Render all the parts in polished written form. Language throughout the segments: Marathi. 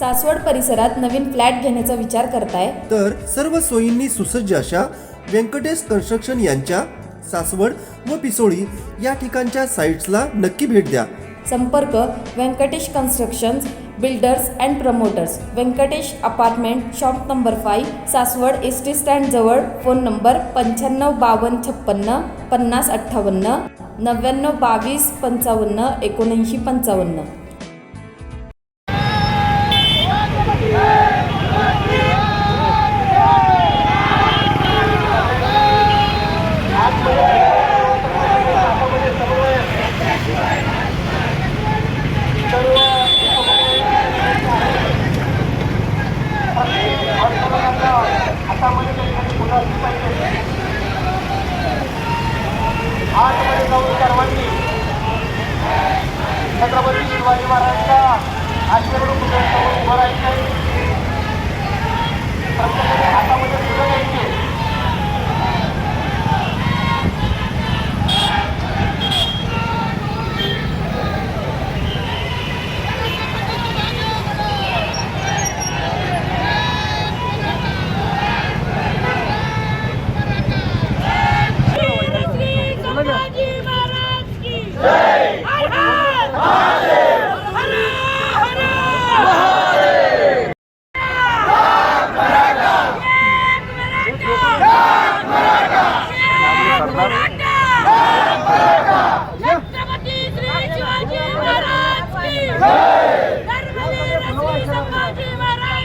सासवड परिसरात नवीन फ्लॅट घेण्याचा विचार करताय तर सर्व सोयींनी सुसज्ज अशा व्यंकटेश कन्स्ट्रक्शन यांच्या सासवड व पिसोळी या ठिकाणच्या साइट्सला नक्की भेट द्या. संपर्क Vyankatesh constructions builders and promoters, Vyankatesh apartment, shop number 5, Saswad S T stand जवळ. Phone number 955256 5058 9922 55 7955. आतमध्ये जाऊन सर्वांनी छत्रपती शिवाजी महाराजांच्या आशीर्वाद पुतळ्यासमोर उभं राहायचं. प्रत्येकाने हातामध्ये फुलं घ्यायची.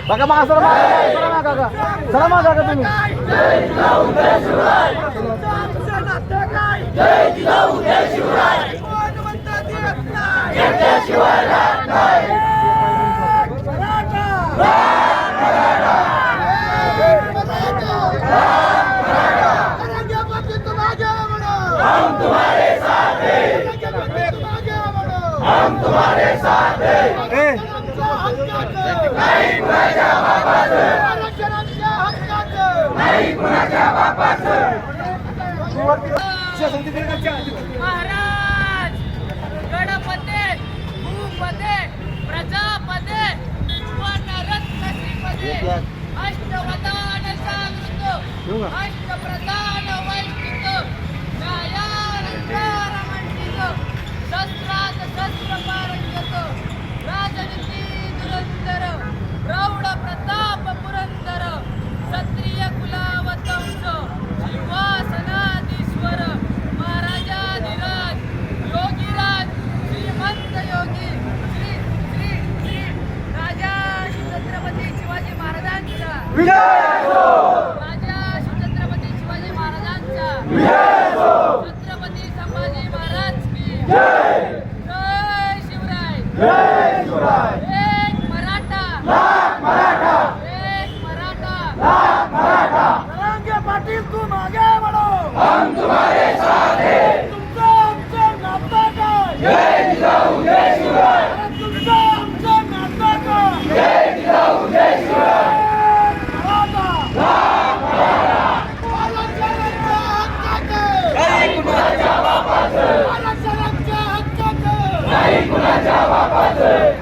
बघा मग असं चला मग काका तुम्ही जय जिजाऊ जय शिवराय. जय जिजाऊ जय शिवराय. शिवाय राहत नाही. हम तुम्हारे साथ हैं. हम तुम्हारे साथ हैं. नाही कुणाच्या बापाचं. नाही कुणाच्या बापाचं. महाराज गणपते भूपते प्रजापते सुवर्णरत्न श्रीपते अष्टवदान जागृत अष्टप्रधान वैष्णिक न्यायालंकार मंडित शस्त्रात शस्त्र पारंगत राजनीती दुरंदर प्रौढ प्रताप पुरंदर क्षत्रिय कुलावतंस सिंहासनाधीश्वर महाराजाधिराज योगीराज श्रीमंत योगी श्री श्री श्री राजा छत्रपती शिवाजी महाराजांचा राजा छत्रपती शिवाजी महाराजांचा छत्रपती संभाजी महाराज की जय. शिवराय. जय शिवराय. एक मराठा लाख मराठा. एक मराठा लाख मराठा. रंगे पाटील तुम आगे बढ़ो. हम तुम्हारे साथ हैं. तुमचं आमचं नातं काय. जय जिजाऊ जय शिवराय. तुमचं आमचं नातं काय. जय जिजाऊ जय शिवराय. मराठा लाख मराठा. आरक्षणाच्या हक्काचं. नाही कुणाच्या बापाचं. आरक्षणाच्या हक्काचं. नाही कुणाच्या बापाचं.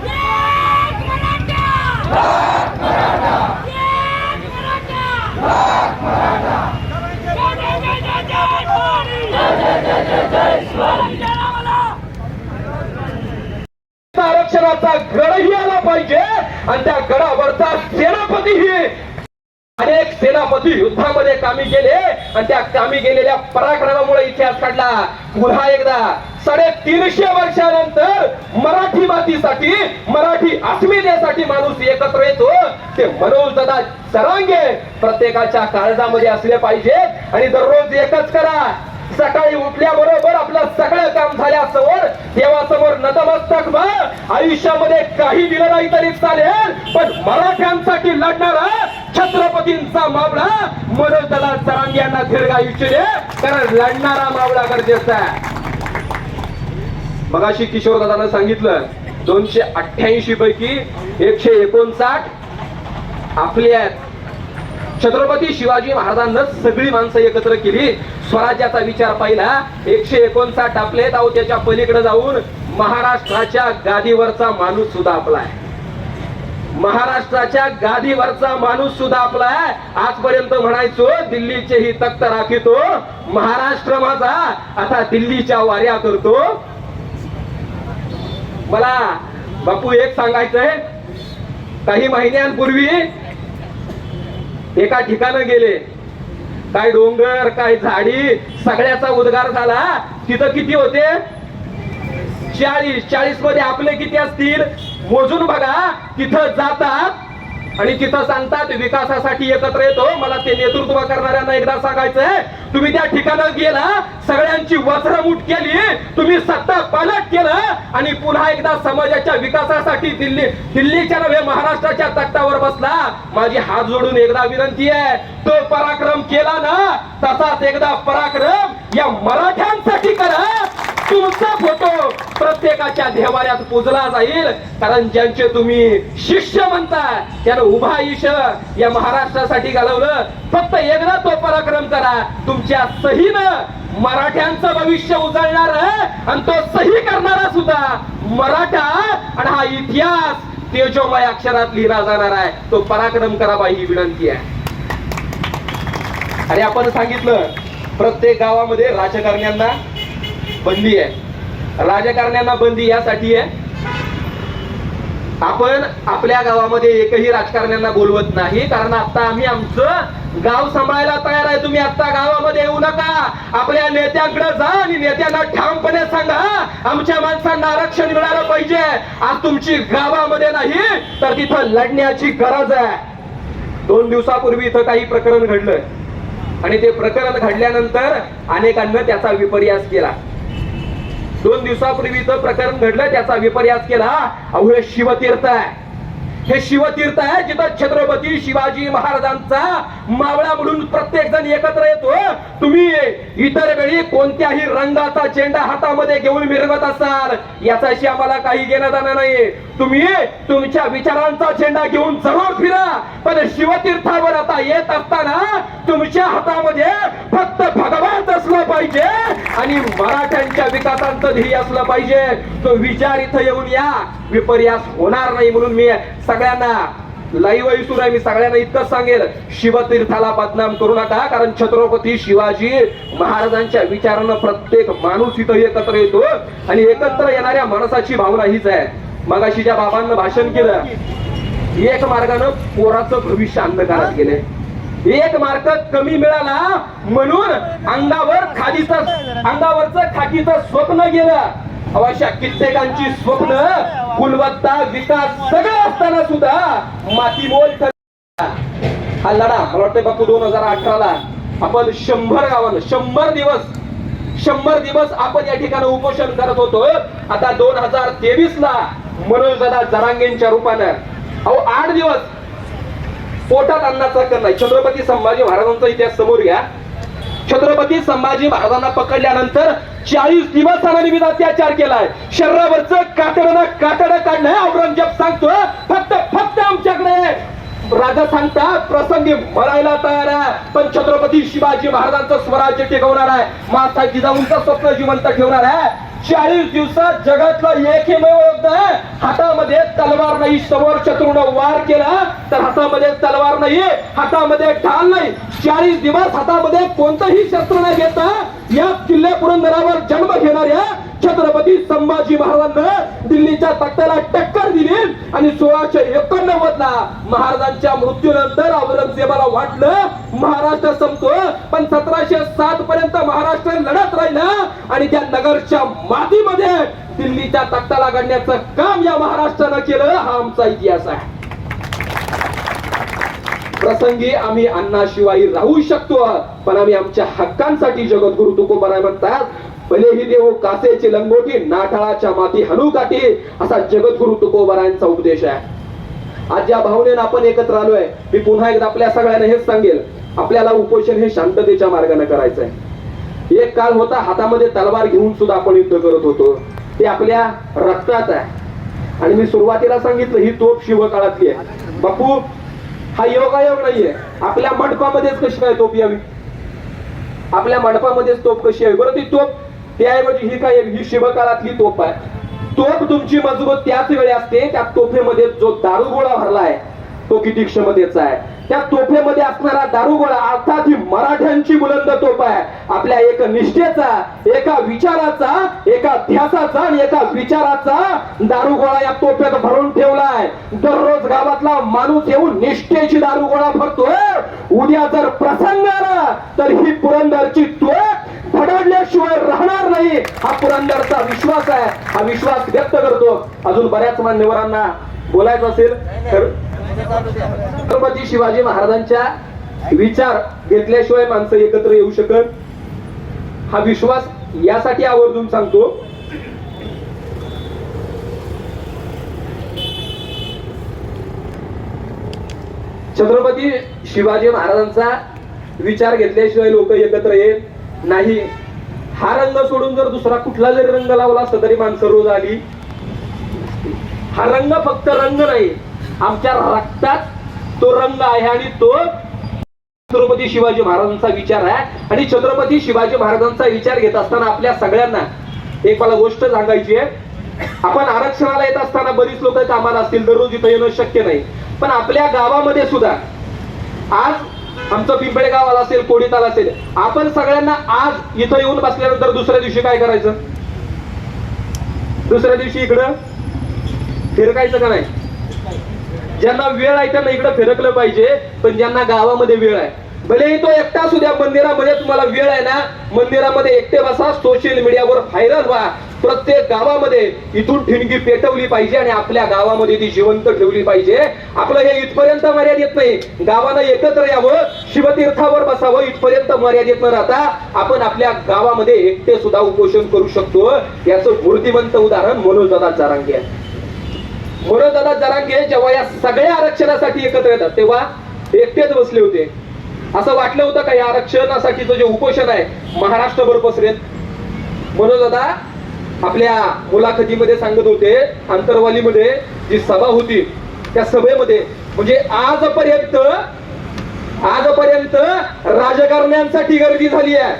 आरक्षणाचा गडही आला पाहिजे आणि त्या गडावरचा सेनापतीही. अनेक सेनापती युद्धामध्ये कामी गेले आणि त्या कामी गेलेल्या पराक्रमामुळे इतिहास काढला. पुन्हा एकदा 350 वर्षानंतर मराठी मातीसाठी मराठी अस्मितेसाठी माणूस एकत्र येतो. ते मनोज दादा जरांगे प्रत्येकाच्या काळजामध्ये असले पाहिजेत. आणि दररोज एकच करा, सकाळी उठल्याबरोबर आपलं सगळं काम झाल्यासमोर देवासमोर नतमस्तक व्हा. आयुष्यामध्ये काही दिलं नाही तरी चालेल, पण मराठ्यांसाठी लढणारा छत्रपतींचा मावळा मनोज दादा जरांगे यांना दीर्घ आयुष्य दे, कारण लढणारा मावळा गरजेचा आहे. मगाशी किशोर दादानं सांगितलं 288 पैकी 159 आपले आहेत. छत्रपती शिवाजी महाराजांना सगळी माणसं एकत्र केली, स्वराज्याचा विचार पाहिला. 159 आपले. त्याच्या पलीकडे जाऊन महाराष्ट्राच्या गादीवरचा माणूस सुद्धा आपला आहे. महाराष्ट्राच्या गादीवरचा माणूस सुद्धा आपला आहे. आजपर्यंत म्हणायचो दिल्लीचे ही तख्त राखितो, महाराष्ट्र माझा आता दिल्लीच्या वाऱ्या करतो. मला बापू एक सांगायचंय, काही महिन्यांपूर्वी एका ठिकाणी गेले, काय डोंगर काय झाडी सगळ्याचा उद्गार झाला. तिथं किती होते? 40 मध्ये आपले किती असतील मोजून बघा. तिथं जातात आणि तिथं सांगतात विकासासाठी एकत्र येतो. मला ते नेतृत्व करणाऱ्यांना एकदा सांगायचंय, तुम्ही त्या ठिकाणी गेला, सगळ्यांची वस्त्रमूठ केली, तुम्ही सत्ता पालट केलं आणि पुन्हा एकदा समाजाच्या विकासासाठी दिल्लीच्या नव्हे महाराष्ट्राच्या तख्तावर बसला. माझी हात जोडून एकदा विनंती आहे, तो पराक्रम केला ना, तसाच एकदा पराक्रम या मराठ्यांसाठी करा. तुमचा फोटो प्रत्येकाच्या देवाऱ्यात पूजला जाईल, कारण ज्यांचे तुम्ही शिष्य म्हणताय त्यानं उभा आयुष्य या महाराष्ट्रासाठी घालवलं. फक्त एकदा तो पराक्रम करा, तुमच्या सहीनं मराठ्यांचं भविष्य उजळणार आणि तो सही करणारा सुद्धा मराठा आणि हा इतिहास तेजोमय अक्षरात लिहिला जाणार आहे. तो पराक्रम करावा ही विनंती आहे. आणि आपण सांगितलं प्रत्येक गावामध्ये राजकारण्यांना बंदी आहे. राजकारण्यांना बंदी यासाठी आहे, आपण आपल्या गावामध्ये एकही राजकारण्यांना बोलवत नाही, कारण आता आम्ही आमचं गाव सांभाळायला तयार आहे. तुम्ही आता गावामध्ये येऊ नका, आपल्या नेत्यांकडे जा आणि नेत्यांना ठामपणे सांगा आमच्या माणसांना आरक्षण मिळालं पाहिजे. आज तुमची गावामध्ये नाही तर तिथं लढण्याची गरज आहे. 2 दिवसापूर्वी इथं काही प्रकरण घडलं आणि ते प्रकरण घडल्यानंतर अनेकांना त्याचा विपर्यास केला. 2 दिवसापूर्वी इथं प्रकरण घडलं, त्याचा विपर्यास केला. अहो हे शिवतीर्थ आहे, हे शिवतीर्थ आहे जिथं छत्रपती शिवाजी महाराजांचा मावळा म्हणून प्रत्येक जण एकत्र येतो. तुम्ही इतर वेळी कोणत्याही रंगाचा झेंडा हातामध्ये घेऊन मिरवत असाल, याच्याशी आम्हाला काही घेणं देणं नाही. तुम्ही तुमच्या विचारांचा झेंडा घेऊन जरूर फिरा, पण शिवतीर्थावर आता येत असताना तुमच्या हातामध्ये फक्त भगवान असलं पाहिजे आणि मराठ्यांच्या विकासाचं ध्येय असलं पाहिजे. तो विचार इथं येऊन या, विपर्यास होणार नाही. म्हणून मी सगळ्यांना लाईव्ह इसूर आहे, मी सगळ्यांना इतकंच सांगेल, शिवतीर्थाला बदनाम करू नका, कारण छत्रपती शिवाजी महाराजांच्या विचारानं प्रत्येक माणूस इथं एकत्र येतो आणि एकत्र येणाऱ्या माणसाची भावना हीच आहे. मगाशी ज्या बाबांना भाषण केलं, एक मार्गानं पोराचं भविष्य अंधकारात गेले, एक मार्क कमी मिळाला म्हणून अंगावरचं खाकीचं स्वप्न गेलं. अशा कित्येकांची स्वप्न, गुणवत्ता, विकास सगळं असताना सुद्धा मातीमोल ठरला. हा लढा मला वाटतं बापू 2018ला आपण 100 गावांना 100 दिवस आपण या ठिकाणी उपोषण करत होतो. आता 2023ला मनोजदादा जरांगेंच्या रूपानं अहो 8 दिवस पोटात अन्नाचा कर नाही. छत्रपती संभाजी महाराजांचा इतिहास समोर घ्या. छत्रपती संभाजी महाराजांना पकडल्यानंतर 40 दिवसांनी मी अत्याचार केलाय, शरीरावरचं कातडं काढलंय. औरंगजेब सांगतो फक्त आमच्याकडे राजा सांगतात प्रसंगी मरायला तयार आहे, पण छत्रपती शिवाजी महाराजांचं स्वराज्य टिकवणार आहे, माता जिजाऊंचं स्वप्न जिवंत ठेवणार आहे. 40 दिवसात जगातलं एकमेव युद्ध आहे, हातामध्ये तलवार नाही. समोर शत्रूनं वार केला तर हातामध्ये तलवार नाही, हातामध्ये ढाल नाही. 40 दिवस हातामध्ये कोणतंही शस्त्र न घेता या किल्ले पुरंदरावर जन्म घेणाऱ्या छत्रपती संभाजी महाराजांना दिल्लीच्या तख्ताला टक्कर दिली आणि 1689ला महाराजांच्या मृत्यूनंतर औरंगजेबाला वाटलं महाराष्ट्र संपतो, पण 1707 पर्यंत महाराष्ट्र लढत राहिला आणि त्या नगरच्या मातीमध्ये दिल्लीच्या तख्ताला गडण्याचं काम या महाराष्ट्रानं केलं. हा आमचा इतिहास आहे. प्रसंगी आम्ही अन्नाशिवाय राहू शकतो, पण आम्ही आमच्या हक्कांसाठी जगद्गुरु तुकोबाराय म्हणतात, भले ही देव कासेची लंगोटी, नाठाळाच्या माती हनू काठी, असा जगद्गुरु तुकोबारायांचा उपदेश आहे. आज ज्या भावनेनं आपण एकत्र आलोय, मी पुन्हा एकदा आपल्या सगळ्यांना हेच सांगेल, आपल्याला उपोषण हे शांततेच्या मार्गाने करायचं आहे. एक काळ होता हातामध्ये तलवार घेऊन सुद्धा आपण युद्ध करत होतो, ते आपल्या रक्तात आहे. आणि मी सुरुवातीला सांगितलं ही तोप शिवकाळातली आहे. बापू हा योगायोग नाहीये, आपल्या मंडपामध्येच कशी काय तोप यावी, आपल्या मंडपामध्येच तोप कशी यावी. बरं ती तोप त्याऐवजी ही काय, ही शिवकाळातली तोप आहे. तोफ तुमची मजबूत त्याच वेळी असते त्या तोफेमध्ये जो दारुगोळा भरलाय तो किती क्षमतेचा आहे. त्या तोफेमध्ये असणारा दारुगोळा अर्थात ही मराठ्यांची बुलंद तोफ आहे. आपल्या एक निष्ठेचा, एका विचाराचा, एका ध्यासाचा आणि एका विचाराचा दारुगोळा या तोफेत भरून ठेवलाय. दररोज गावातला माणूस येऊन निष्ठेची दारुगोळा भरतोय. उद्या जर प्रसंग आला तर ही पुरंदरची तोफ धडधडल्याशिवाय राहणार नाही हा पुरंदरचा विश्वास आहे. हा विश्वास व्यक्त करतो. अजून बऱ्याच मान्यवरांना बोलायचं असेल तर छत्रपती शिवाजी महाराजांच्या विचार घेतल्याशिवाय माणसं एकत्र येऊ शकत. हा विश्वास यासाठी आवर्जून सांगतो. छत्रपती शिवाजी महाराजांचा विचार घेतल्याशिवाय लोक एकत्र येत नाही. हा रंग सोडून जर दुसरा कुठला जरी रंग लावला असता तरी माणसं रोज आली. हा रंग फक्त रंग नाही, आमच्या रक्तात तो रंग आहे आणि तो छत्रपती शिवाजी महाराजांचा विचार आहे. आणि छत्रपती शिवाजी महाराजांचा विचार घेत असताना आपल्या सगळ्यांना एक मला गोष्ट सांगायची आहे. आपण आरक्षणाला येत असताना बरीच लोक कामाला असतील, दररोज इथं येणं शक्य नाही, पण आपल्या गावामध्ये सुद्धा आज आमचं पिंपळे गावाला असेल, कोडीताल असेल, आपण सगळ्यांना आज इथं येऊन बसल्यानंतर दुसऱ्या दिवशी काय करायचं? दुसऱ्या दिवशी इकडं फिरकायचं का नाही? ज्यांना वेळ आहे त्यांना इकडे फिरकलं पाहिजे, पण ज्यांना गावामध्ये वेळ आहे, भलेही तो एकटा सुद्धा मंदिरामध्ये तुम्हाला वेळ आहे ना, मंदिरामध्ये एकटे बसा, सोशल मीडियावर व्हायरल व्हा. प्रत्येक गावामध्ये इथून ठिणगी पेटवली पाहिजे आणि आपल्या गावामध्ये ती जिवंत ठेवली पाहिजे. आपलं हे इथपर्यंत मर्यादित नाही, गावानं एकत्र यावं, शिवतीर्थावर बसावं इथपर्यंत मर्यादित न राहता आपण आपल्या गावामध्ये एकटे सुद्धा उपोषण करू शकतो. याचं मूर्तिमंत उदाहरण मनोजदादा जरांगे आहे. मनोजदादा जरांगे जेव्हा या सगळ्या आरक्षणासाठी एकत्र येतात तेव्हा एकटेच बसले होते. असं वाटलं होतं का या आरक्षणासाठीचं जे उपोषण आहे महाराष्ट्रभर पसरेल? मनोजदादा आपल्या मुलाखतीमध्ये सांगत होते, आंतरवालीमध्ये जी सभा होती त्या सभेमध्ये म्हणजे आजपर्यंत राजकारण्यांसाठी गर्दी झाली आहे,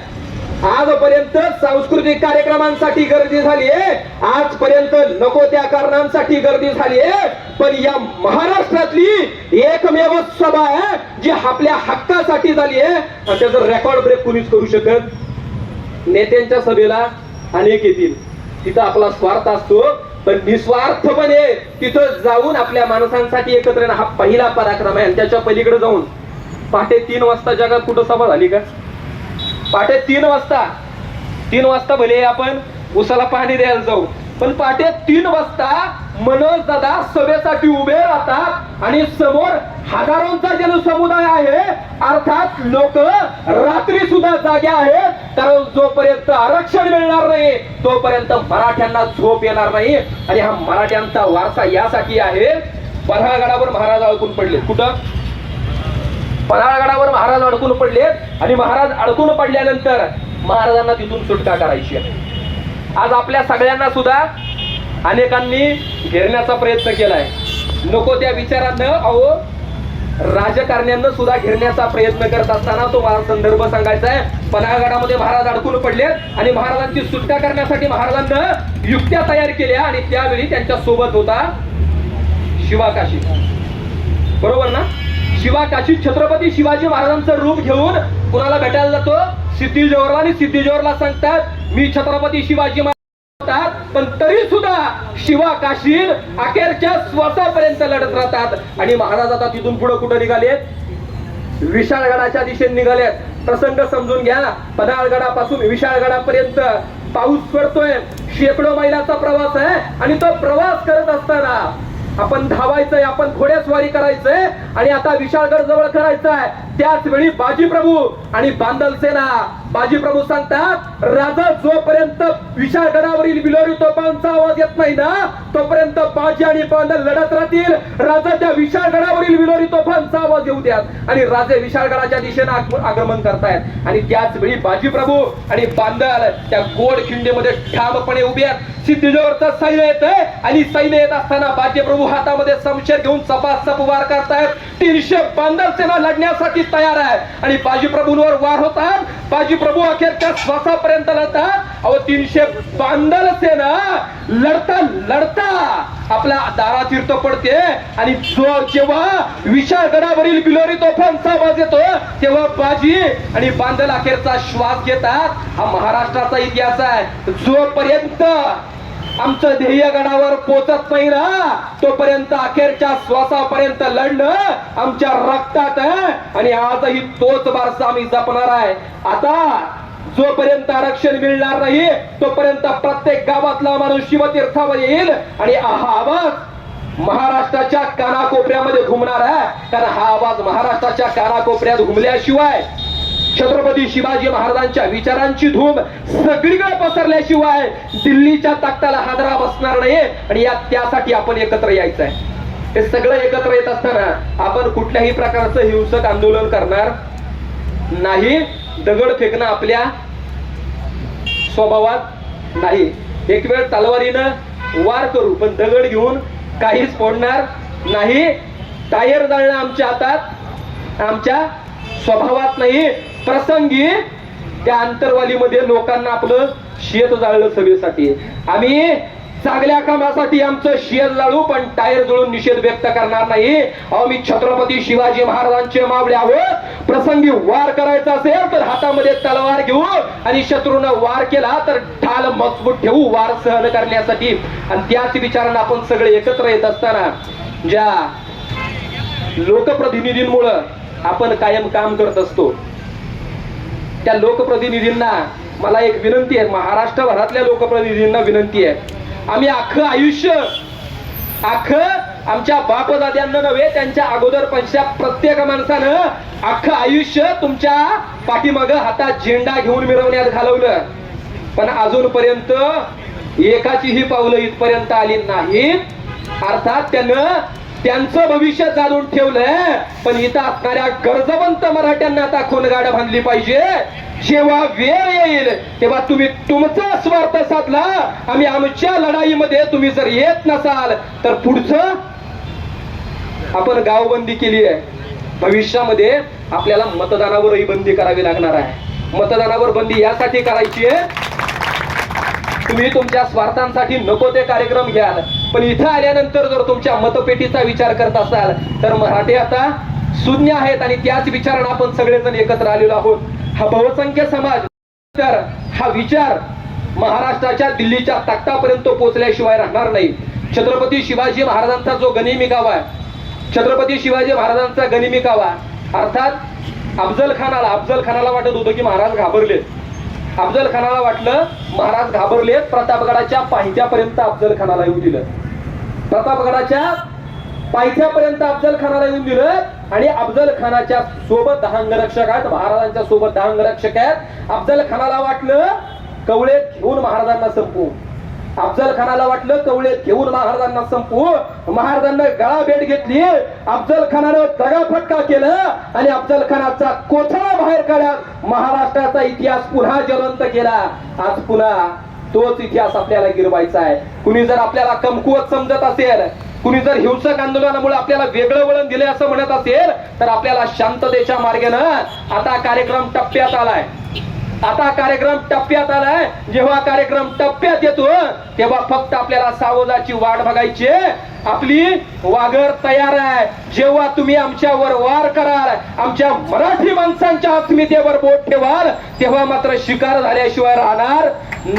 आजपर्यंत सांस्कृतिक कार्यक्रमांसाठी गर्दी झाली आहे, आजपर्यंत नको त्या कारणांसाठी गर्दी झाली आहे, पण या महाराष्ट्रातली एकमेव सभा आहे जी आपल्या हक्कासाठी झाली आहे. आणि त्याचं रेकॉर्ड ब्रेक कुणीच करू शकत. नेत्यांच्या सभेला अनेक येतील, तिथं आपला स्वार्थ असतो, पण निस्वार्थपणे तिथं जाऊन आपल्या माणसांसाठी एकत्र येणं हा पहिला पराक्रम आहे. आणि त्याच्या पलीकडे जाऊन पहाटे 3 वाजता जगात कुठं सभा झाली का? पहाटे 3 वाजता भले आपण उसाला पाणी द्यायला जाऊ, पण पहाटे 3 वाजता मनोज दादा सभेसाठी उभे राहतात आणि समोर हजारोंचा जनसमुदाय आहे. अर्थात लोक रात्री सुद्धा जागे आहेत, कारण जोपर्यंत आरक्षण मिळणार नाही तोपर्यंत मराठ्यांना झोप येणार नाही. आणि हा मराठ्यांचा वारसा यासाठी आहे. पन्हाळगडावर महाराज अडकून पडले. कुठं? पन्हाळगडावर महाराज अडकून पडलेत आणि महाराज अडकून पडल्यानंतर महाराजांना तिथून सुटका करायची आहे. आज आपल्या सगळ्यांना सुद्धा अनेकांनी घेरण्याचा प्रयत्न केलाय. नको त्या विचारांना अहो राजकारण्यांना सुद्धा घेरण्याचा प्रयत्न करत असताना तो मला संदर्भ सांगायचा आहे. पन्हाळगडामध्ये महाराज अडकून पडलेत आणि महाराजांची सुटका करण्यासाठी महाराजांना युक्त्या तयार केल्या आणि त्यावेळी त्यांच्या सोबत होता शिवाकाशी. बरोबर ना? शिवाकाशी छत्रपती शिवाजी महाराजांचं रूप घेऊन कुणाला भेटायला जातो? सिद्धी जोहरला. आणि सिद्धी जोहरला सांगतात मी छत्रपती शिवाजी महाराज, पण तरी सुद्धा शिवाकाशी अखेरच्या श्वासापर्यंत लढत राहतात. आणि महाराज आता तिथून पुढे कुठे निघालेत? विशाळगडाच्या दिशेने निघालेत. प्रसंग समजून घ्या. पन्हाळगडापासून विशाळगडापर्यंत पाऊस पडतोय, शेकडो मैलाचा प्रवास आहे आणि तो प्रवास करत असताना आपण धावायचंय, आपण घोडेस्वारी करायचंय आणि आता विशाळगड जवळ करायचं आहे. त्याच वेळी बाजीप्रभू आणि बांदल सेना, बाजीप्रभू सांगतात राजा जोपर्यंत विशाळगडावरील बिलोरी तोफांचा आवाज येत नाही ना तोपर्यंत बाजी आणि बांदल लढत राहतील. राजा त्या विशाळगडावरील बिलोरी तोफांचा आवाज येऊ द्यात आणि राजे विशाळगडाच्या दिशेने आगमन करतायत. आणि त्याच वेळी बाजीप्रभू आणि बांदल त्या गोड खिंडीमध्ये ठामपणे उभे आहेत. सिद्धीजोहरचं सैन्य येतंय आणि सैन्य येत असताना बाजीप्रभू हातामध्ये शमशेर घेऊन सपासप वार करतायत. 300 बांदल सेना लढण्यासाठी तयार आहे आणि बाजीप्रभूंवर वार होतात. बाजीप्रभू अखेरच्या श्वासापर्यंत लढतात अहो 300 बांधल सेना लढता लढता आपल्या दारात तीर्थ पडते आणि जो जेव्हा विशाळगडावरील बिलोरी तोफांचा आवाज येतो तेव्हा बाजी आणि बांधल अखेरचा श्वास घेतात. हा महाराष्ट्राचा इतिहास आहे. जोपर्यंत आमचं ध्येय गडावर पोचत नाही ना तोपर्यंत अखेरच्या श्वासापर्यंत लढणं आमच्या रक्तात आहे आणि आजही तोच वारसा आम्ही जपणार आहे. आता जोपर्यंत आरक्षण मिळणार नाही तोपर्यंत प्रत्येक गावातला माणूस शिवतीर्थावर येईल आणि हा आवाज महाराष्ट्राच्या कानाकोपऱ्यामध्ये घुमणार आहे. कारण हा आवाज महाराष्ट्राच्या कानाकोपऱ्यात घुमल्याशिवाय छत्रपती शिवाजी महाराजांच्या विचारांची धूम सगळीकडे पसरल्याशिवाय दिल्लीच्या तख्ताला हादरा बसणार नाही. आणि त्यासाठी आपण एकत्र यायचं आहे. हे सगळं एकत्र येत असताना आपण कुठल्याही प्रकारचं हिंसक आंदोलन करणार नाही. दगड फेकणं आपल्या स्वभावात नाही. एक वेळ तलवारीनं वार करू पण दगड घेऊन काहीच फोडणार नाही. टायर जाळणं आमच्या हातात आमच्या स्वभावात नाही. प्रसंगी त्या अंतरवालीमध्ये लोकांना आपलं शेत जाळलं सभेसाठी. आम्ही चांगल्या कामासाठी आमचं शेत जाळू पण टायर जळून निषेध व्यक्त करणार नाही. अहो मी छत्रपती शिवाजी महाराजांचे मावळे आहोत. प्रसंगी वार करायचा असेल तर हातामध्ये तलवार घेऊ आणि शत्रूनं वार केला तर ढाल मजबूत ठेवू वार सहन करण्यासाठी. आणि त्याच विचारांना आपण सगळे एकत्र येत असताना ज्या लोकप्रतिनिधींमुळं आपण कायम काम करत असतो त्या लोकप्रतिनिधींना मला एक विनंती आहे. महाराष्ट्रभरातल्या लोकप्रतिनिधींना विनंती आहे. आम्ही अख्खं आयुष्य आमच्या बापदाद्यांना नव्हे त्यांच्या अगोदर प्रत्येक माणसानं अख्खं आयुष्य तुमच्या पाठीमागं हातात झेंडा घेऊन मिरवण्यात घालवलं पण अजूनपर्यंत एकाचीही पावलं इथपर्यंत आली नाहीत. अर्थात त्यानं त्यांचं भविष्य जाणून ठेवलंय पण इथं असणाऱ्या गरजवंत मराठ्यांना आता खोनगाड बांधली पाहिजे. जेव्हा वेळ येईल तेव्हा तुम्ही तुमचा स्वार्थ साधला. आम्ही आमच्या लढाईमध्ये तुम्ही जर येत नसाल तर पुढचं आपण गावबंदी केली आहे. भविष्यामध्ये आपल्याला मतदानावरही बंदी करावी लागणार आहे. मतदानावर बंदी यासाठी करायची आहे तुम्ही तुमच्या स्वार्थांसाठी नको ते कार्यक्रम घ्याल पण इथं आल्यानंतर जर तुमच्या मतपेटीचा विचार करत असाल तर मराठी आता शून्य आहेत आणि त्याच विचारानं आपण सगळेजण एकत्र आलेलो आहोत. हा बहुसंख्य समाज तर हा विचार महाराष्ट्राच्या दिल्लीच्या तख्तापर्यंत पोहोचल्याशिवाय राहणार नाही. छत्रपती शिवाजी महाराजांचा जो गनिमी कावा आहे छत्रपती शिवाजी महाराजांचा गनिमी कावा अर्थात अफजल खानाला वाटत होतं की महाराज घाबरले. अफजल खानाला वाटलं महाराज घाबरलेत. प्रतापगडाच्या पायथ्यापर्यंत अफजल खानाला येऊन दिलं. प्रतापगडाच्या पायथ्यापर्यंत अफजल खानाला येऊन दिलं आणि अफजल खानाच्या सोबत 10 अंगरक्षक आहेत. महाराजांच्या सोबत 10 अंगरक्षक आहेत. अफजल खानाला वाटलं कवळेत घेऊन महाराजांना संपवू. अफजल खानाला वाटलं कवळेत घेऊन महाराजांना संपवू. महाराजांना गळा भेट घेतली. अफजल खानानं दगाफटका केलं आणि अफजल खानाचा कोथळा बाहेर काढत महाराष्ट्राचा इतिहास पुन्हा ज्वलंत केला. आज पुन्हा तोच इतिहास आपल्याला गिरवायचा आहे. कुणी जर आपल्याला कमकुवत समजत असेल कुणी जर हिंसक आंदोलनामुळे आपल्याला वेगळं वळण दिले असं म्हणत असेल तर आपल्याला शांततेच्या मार्गानं आता कार्यक्रम टप्प्यात आलाय. जेव्हा कार्यक्रम टप्प्यात येतो तेव्हा फक्त आपल्याला सावधाची वाट बघायची. आपली वाघर तयार आहे. जेव्हा तुम्ही आमच्यावर वार कराल आमच्या मराठी माणसांच्या अस्मितेवर बोट ठेवाल तेव्हा मात्र शिकार झाल्याशिवाय राहणार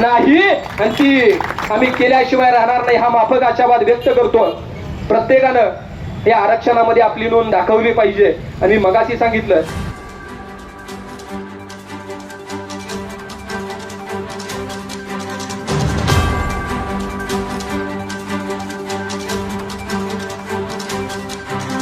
नाही आणि ती आम्ही केल्याशिवाय राहणार नाही. हा माफक आशावाद व्यक्त करतो. प्रत्येकानं या आरक्षणामध्ये आपली नोंद दाखवली पाहिजे. आणि मगाशी सांगितलं